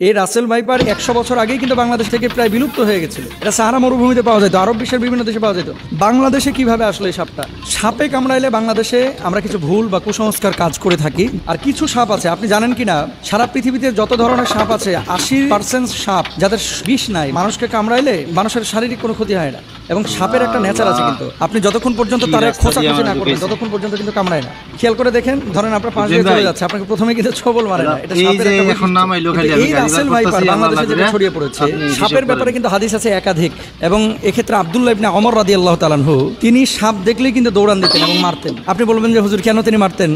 এই Russell viper 100 বছর আগেই কিন্তু বাংলাদেশ থেকে প্রায় বিলুপ্ত হয়ে গেছিল। এটা সাহারা মরুভূমিতে পাওয়া যেত, আরব বিশ্বের বিভিন্ন দেশে পাওয়া যেত। বাংলাদেশে কিভাবে আসলে এই সাপটা? সাপে কামড়াইলে বাংলাদেশে আমরা কিছু ভুল বা কুসংস্কার কাজ করে থাকি। আর কিছু সাপ আছে, আপনি জানেন কিনা, সারা পৃথিবীতে যত ধরনের সাপ আছে 80% সাপ যাদের বিষ নাই, মানুষকে কামড়াইলে মানুষের শারীরিক কোনো ক্ষতি হয় না। এবং সাপের একটা নেচার আছে, কিন্তু আপনি যতক্ষণ পর্যন্ত তার খোঁচাখুচি না করবেন ততক্ষণ পর্যন্ত কিন্তু কামড়ায় না। খেয়াল করে দেখেন, ধরেন আপনার পাশ দিয়ে চলে যাচ্ছে, আপনাকে প্রথমে কিন্তু ছবল মারে না। এটা সাপের একটা বৈশিষ্ট্য। এই রাসেল ভাইপার বাংলাদেশে যেটা ছড়িয়ে পড়েছে, সাপের ব্যাপারে কিন্তু হাদিস আছে একাধিক। এবং এক্ষেত্রে আব্দুল্লাহ ইবনে ওমর রাদিয়াল্লাহু তাআলা আনহু তিনি সাপ দেখলেই কিন্তু দৌড়ান দিতেন এবং মারতেন। আপনি বলবেন যে হুজুর কেন তিনি মারতেন?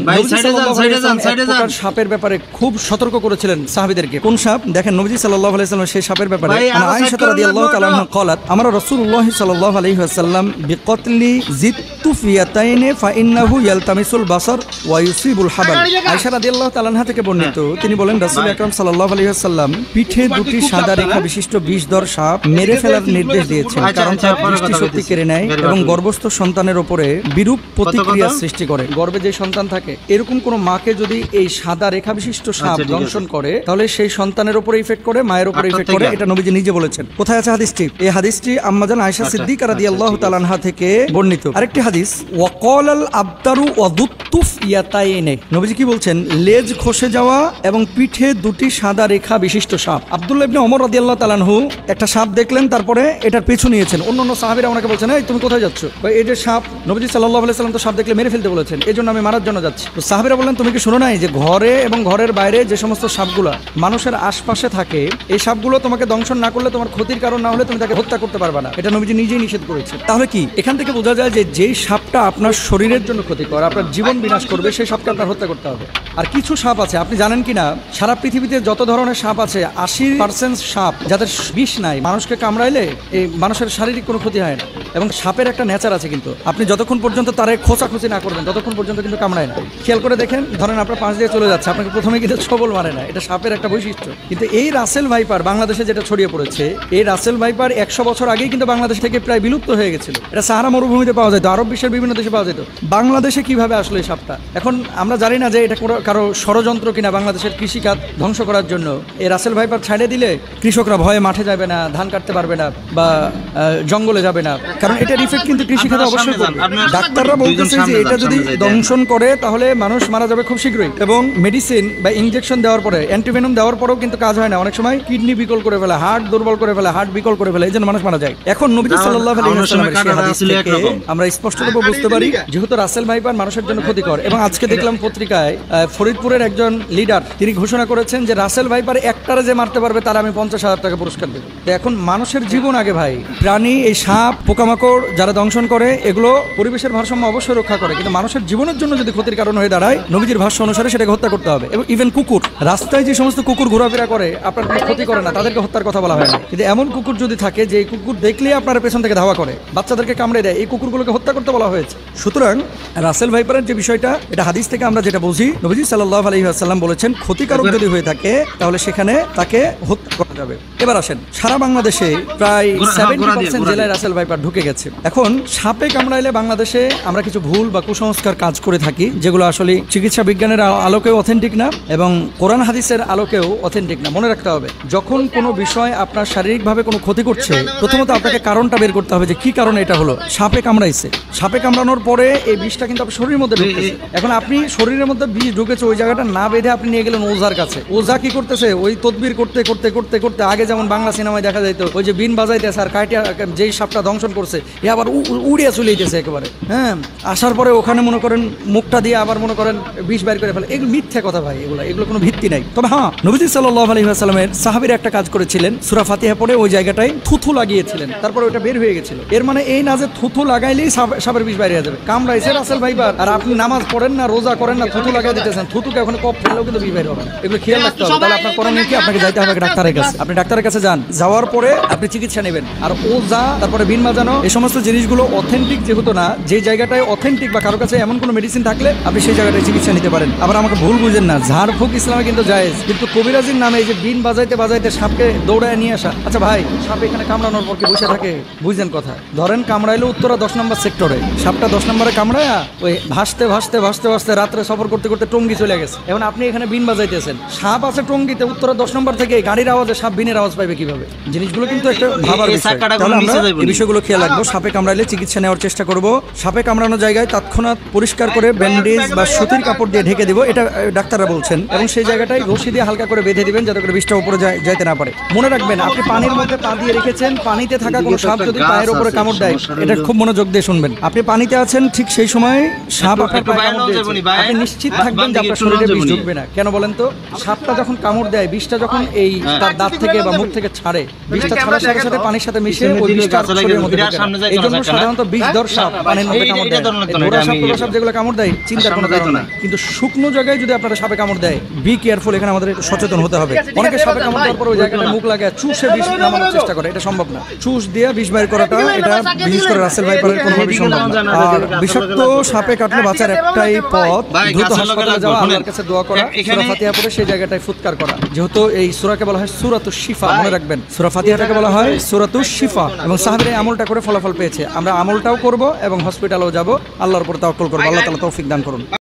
সাপের ব্যাপারে খুব সতর্ক করেছিলেন সাহাবীদেরকে। কোন সাপ? দেখেন, নবীজি সাল্লাল্লাহু আলাইহি ওয়াসাল্লাম সেই সাপের ব্যাপারে আয়েশা রাদিয়াল্লাহু তাআলা আনহা قالت আমরা রাসূলুল্লাহ সাল্লাল্লাহু আলাইহি ওয়াসাল্লাম বিকতলি জিতুফিয়াতাইনি ফাইন্নাহু ইয়ালতামিসুল বাসার ওয়া ইউসিবুল হাবাল। আয়েশা রাদিয়াল্লাহু তাআলা আনহা থেকে বর্ণিত, তিনি বলেন রাসূল আকরাম সাল্লাল্লাহু আলাইহি ওয়াসাল্লাম পিঠে দুটি সাদা রেখা বিশিষ্ট বিষধর সাপ মেরে ফেলার নির্দেশ দিয়েছেন, কারণ তার দৃষ্টিশক্তি কেড়ে নেয় এবং গর্ভস্থ সন্তানের উপরে বিরূপ প্রতিক্রিয়া সৃষ্টি করে। গর্ভে যে সন্তান থাকে, এরকম কোন মাকে যদি এই সাদা রেখা বিশিষ্ট সাপ দংশন করে, তাহলে সেই সন্তানের উপরে ইফেক্ট করে, মায়ের উপরে ইফেক্ট করে। এটা নবীজি নিজে বলেছেন। কোথায় আছে হাদিসটি? এই হাদিসটি আম্মাজান আয়েশা সিদ্দিকা রাদিয়াল্লাহু তাআলা আনহা থেকে বর্ণিত। আরেকটি হাদিস, ওয়াকালাল আবতারু ওয়াদুতুফ ইয়াতাইনে, নবীজি কি বলছেন? লেজ খসে যাওয়া এবং পিঠে দুটি সাদা রেখা বিশিষ্ট সাপ। আব্দুল্লাহ ইবনে ওমর রাদিয়াল্লাহু তাআলা আনহু একটা সাপ দেখলেন, তারপরে এটার পিছু নিয়েছেন। অন্যান্য সাহাবীরা ওনাকে বলছেন, এই তুমি কোথায় যাচ্ছ? এই যে সাপ, নবীজি সাল্লাল্লাহু আলাইহি ওয়াসাল্লাম তো সাপ দেখলে মেরে ফেলতে বলেছেন, এজন্য আমি মারার জন্য যাচ্ছি। তো সাহাবীরা বললেন, তুমি কি শোনো নাই যে ঘরে এবং ঘরের বাইরে যে সমস্ত সাপগুলো মানুষের আশপাশে থাকে, এই সাপগুলো তোমাকে দংশন না করলে, তোমার ক্ষতির কারণ না হলে তুমি তাকে হত্যা করতে পারবে না। এটা নবীজি নিজেই নিষেধ করেছেন। তাহলে কি এখান থেকে বোঝা যায় যে যেই সাপটা আপনার শরীরের জন্য ক্ষতিকর, আপনার জীবন বিনাশ করবে, সেই সাপটা আপনার হত্যা করতে হবে। আর কিছু সাপ আছে, আপনি জানেন কিনা, সারা পৃথিবীতে যত ধরনের সাপ আছে 80% সাপ যাদের বিষ নাই, মানুষকে কামড়াইলে এই মানুষের শারীরিক কোনো ক্ষতি হয় না। এবং সাপের একটা নেচার আছে, কিন্তু আপনি যতক্ষণ পর্যন্ত তার খোঁচাখুচি না করবেন ততক্ষণ পর্যন্ত কিন্তু কামড়ায় না। খেয়াল করে দেখেন, ধরেন আপনার পাশ দিয়ে চলে যাচ্ছে, আপনাকে প্রথমে কিন্তু ছবল মারে না। এটা সাপের একটা বৈশিষ্ট্য। কিন্তু এই রাসেল ভাইপার বাংলাদেশে যেটা ছড়িয়ে পড়েছে, এই রাসেল ভাইপার 100 বছর আগেই কিন্তু বাংলাদেশ থেকে প্রায় বিলুপ্ত হয়ে গেছিল। এটা সাহারা মরুভূমিতে পাওয়া যেত, আরব বিশ্বের বিভিন্ন দেশে পাওয়া যেত। বাংলাদেশে কিভাবে আসলে এই সাপটা? এখন আমরা জানি না যে এটা কারো ষড়যন্ত্র কিনা বাংলাদেশের কৃষিকাজ ধ্বংস করার জন্য। এই রাসেল ভাইপার ছাড়িয়ে দিলে কৃষকরা ভয়ে মাঠে যাবে না, ধান কাটতে পারবে না বা জঙ্গলে যাবে না, কারণ এটার ইফেক্ট কিন্তু কৃষিখাতে অবশ্যই পড়বে। ডাক্তাররা বলতেছে যে এটা যদি দংশন করে তাহলে মানুষ মারা যাবে খুব শীঘ্রই। এবং মেডিসিন বা ইনজেকশন দেওয়ার পরে, অ্যান্টিভেনম দেওয়ার পরেও কিন্তু কাজ হয় না। অনেক সময় কিডনি বিকল করে ফেলে, হার্ট দুর্বল করে ফেলে, হার্ট বিকল করে ফেলে, এই জন্য মানুষ মারা যায়। এখন নবী সাল্লাল্লাহু আলাইহি ওয়াসাল্লামের সেই হাদিস থেকে আমরা স্পষ্টভাবে বুঝতে পারি যেহেতু রাসেল ভাইপার মানুষের জন্য ক্ষতিকর। এবং আজকে দেখলাম পত্রিকায় ফরিদপুরের একজন লিডার তিনি ঘোষণা করেছেন যে রাসেল ভাইপার একটারে যে মারতে পারবে তার আমি 50,000 টাকা পুরস্কার দেব। এখন মানুষের জীবন আগে ভাই। প্রাণী, এই সাপ, পোকামাকড় যারা দংশন করে, এগুলো পরিবেশের ভারসাম্য অবশ্যই রক্ষা করে, কিন্তু মানুষের জীবনের জন্য যদি ক্ষতির কারণ হয়ে দাঁড়ায়, নবীজির ভাষ্য অনুসারে সেটাকে হত্যা করতে হবে। এবং ইভেন কুকুর, রাস্তায় যে সমস্ত কুকুর ঘোরাফেরা করে আপনার কোনো ক্ষতি করে না, তাদেরকে হত্যার কথা বলা হয় না। কিন্তু এমন কুকুর যদি থাকে যে এই কুকুর দেখলেই আপনার পেছন থেকে ধাওয়া করে, বাচ্চাদেরকে কামড়ে দেয়, এই কুকুরগুলোকে হত্যা করতে বলা হয়েছে। সুতরাং রাসেল ভাইপারের যে বিষয়টা, এটা হাদিস থেকে আমরা যেটা বুঝি, নবীজি সাল্লাল্লাহু আলাইহি ওয়াসাল্লাম বলেছেন ক্ষতিকারক যদি হয়ে থাকে তাহলে সেখানে তাকে হত্যা করা যাবে। এবার আসেন, সারা বাংলাদেশে প্রায় 70% জেলায় রাসেল ভাইপার ঢুকে গেছে। এখন সাপে কামড়াইলে বাংলাদেশে আমরা কিছু ভুল বা কুসংস্কার কাজ করে থাকি, যেগুলো আসলে চিকিৎসা বিজ্ঞানের আলোকেও অথেন্টিক না এবং কোরআন হাদিসের আলোকেও অথেন্টিক না। মনে রাখতে হবে, যখন কোনো বিষয় আপনার শারীরিকভাবে কোনো ক্ষতি করছে, প্রথমত আপনাকে কারণটা বের করতে হবে যে কি কারণে এটা হলো। সাপে কামড়াইছে, সাপে কামড়ানোর পরে এই বিষটা কিন্তু আপনার শরীরের মধ্যে ঢুকেছে। এখন আপনি শরীরের মধ্যে বিষ ঢুকেছে, ওই জায়গাটা না বেঁধে আপনি নিয়ে গেলেন ওঝার কাছে। ওঝা কি করতেছে? ওই তদবির করতে করতে করতে করতে আগে যেমন বাংলা সিনেমায় দেখা যাইতো, ওই যে বিন বাজাইতেছে আর কাটিয়া যেই সাপটা দংশন করছে এ আবার উড়িয়া চলে যেতেছে একেবারে। হ্যাঁ, আসার পরে ওখানে মনে করেন মুখটা দিয়ে আবার মনে করেন বিষ বাইর করে ফেলে। এগুলো মিথ্যা কথা ভাই, এগুলো কোনো ভিত্তি নাই। তবে হ্যাঁ, নবীজি সাল্লাল্লাহু আলাইহি ওয়াসাল্লামের সাহাবীরা একটা কাজ করেছিলেন, সূরা ফাতিহা পড়ে ওই জায়গাটায় থুথু লাগিয়েছিলেন, তারপরে ওটা বের হয়ে গেছিল। এর মানে এই না যে থুথু লাগাইলেই সাপের বিষ বাইরে যাবে। কামড়াইছে রাসেল ভাইপার আর আপনি নামাজ পড়েন না, রোজা করেন না, থুথু লাগাই দিতেছেন, থুতুকে ওখানে কপ ফেললেও কিন্তু বিষ বাইর হবে না। এগুলো খেয়াল রাখতে হবে। তাহলে আপনার করণীয় কি? আপনাকে যাইতে হবে ডাক্তারের কাছে। আপনি ডাক্তারের কাছে যান, যাওয়ার পরে আপনি চিকিৎসা নেবেন। আর ওজা তারপরে বিন বাজানো এই সমস্ত জিনিসগুলো অথেন্টিক যেহেতু না, যে জায়গাটায় অথেন্টিক বা কারো কাছে এমন কোনো মেডিসিন থাকলে আপনি সেই জায়গাটায় চিকিৎসা নিতে পারেন। আবার আমাকে ভুল বুঝেন না, ঝাড়ফুঁক ইসলামে কিন্তু জায়েজ, কিন্তু কবিরাজির নামে এই যে বিন বাজাইতে বাজাইতে সাপকে দৌড়ায় নিয়ে আসা। আচ্ছা ভাই, সাপ এখানে কামড়ানোর পর কি বসে থাকে? বুঝছেন কথা, ধরেন কামড়াইলো উত্তরা 10 নম্বর সেক্টরে, সাপটা 10 নম্বরে কামড়ায় ওই ভাসতে ভাসতে ভাসতে ভাসতে রাত্রে সফর করতে করতে টঙ্গি চলে গেছে। এখন আপনি এখানে বিন বাজাইতেছেন, সাপ আছে টঙ্গিতে, উত্তরা 10 নম্বর থেকে গাড়ির আওয়াজে সাপ বিনের আওয়াজ পাইবে কিভাবে? জিনিসগুলো কিন্তু একটা ভাবার বিষয়। তাহলে আমরা এই বিষয়গুলো খেয়াল রাখবো। সাপে কামড়াইলে চিকিৎসা নেওয়ার চেষ্টা করব। সাপে কামড়ানো জায়গায় তৎক্ষণাৎ পরিষ্কার করে ব্যান্ডেজ বা সুতির কাপড় দিয়ে ঢেকে দিব, এটা ডাক্তাররা বলছেন। এবং সেই জায়গাটায় রশি দিয়ে হালকা করে বেঁধে দিবেন যাতে করে বিষটা উপরে যাইতে না পারে। মনে রাখবেন, আপনি পানির মধ্যে পা দিয়ে রেখেছেন, পানিতে থাকা কোনো সাপ যদি পায়ের উপরে কামড় দেয়, এটা খুব মনোযোগ দিয়ে শুনবেন। আপনি পানিতে আছেন, ঠিক সেই সময় সাপ আপনার পায়ে কামড় দিয়েছে, আপনি নিশ্চিত থাকবেন যে আপনার শরীরে বিষ ঢুকবে না। কেন বলেন তো? সাপটা যখন কামড় দেয়, বিষটা যখন এই তার দাঁত থেকে বা মুখ থেকে ছাড়ে, বিষটা ছাড়ার সাথে সাথে পানির সাথে মিশে ওই বিষটা শরীরের মধ্যে ঢোকে না। এই জন্য সাধারণত বিষধর সাপ পানির মধ্যে কামড় দেয়। ঘোড়া সাপ, পোকা সাপ যেগুলো কামড় দেয়, চিন্তার কোনো কারণ নাই। কিন্তু শুকনো জায়গায় যদি আপনারা সাপে কামড় দেয়, বি কেয়ারফুল। এখানে আমাদের একটু সচেতন হতে হবে। অনেকে সাপে কামড় দেওয়ার পর ওই জায়গাটা মুখ লাগে চুষে বিষ নামানোর চেষ্টা করে, এটা সম্ভব না। চুষ দিয়ে বিষ বাইর করাটা, এটা বিশেষ করে রাসেল ভাইপারের কোনোভাবেই সম্ভব না। আর বিষাক্ত সাপে কাটলে বাঁচার একটাই পথ, দ্রুত হাসপাতালে যাওয়া, আল্লাহর কাছে দোয়া করা, সূরা ফাতিহা পড়ে সেই জায়গাটায় ফুৎকার করা। যেহেতু এই সূরাকে বলা হয় সূরাতুশ শিফা, মনে রাখবেন, সূরা ফাতিহাটাকে বলা হয় সূরাতুশ শিফা। এবং সাহাবীরা এই আমলটা করে ফলাফল পেয়েছে। আমরা আমলটাও করব এবং হসপিটালেও যাব, আল্লাহর উপর তাওয়াক্কুল করব। আল্লাহ তাআলা তৌফিক দান করুন।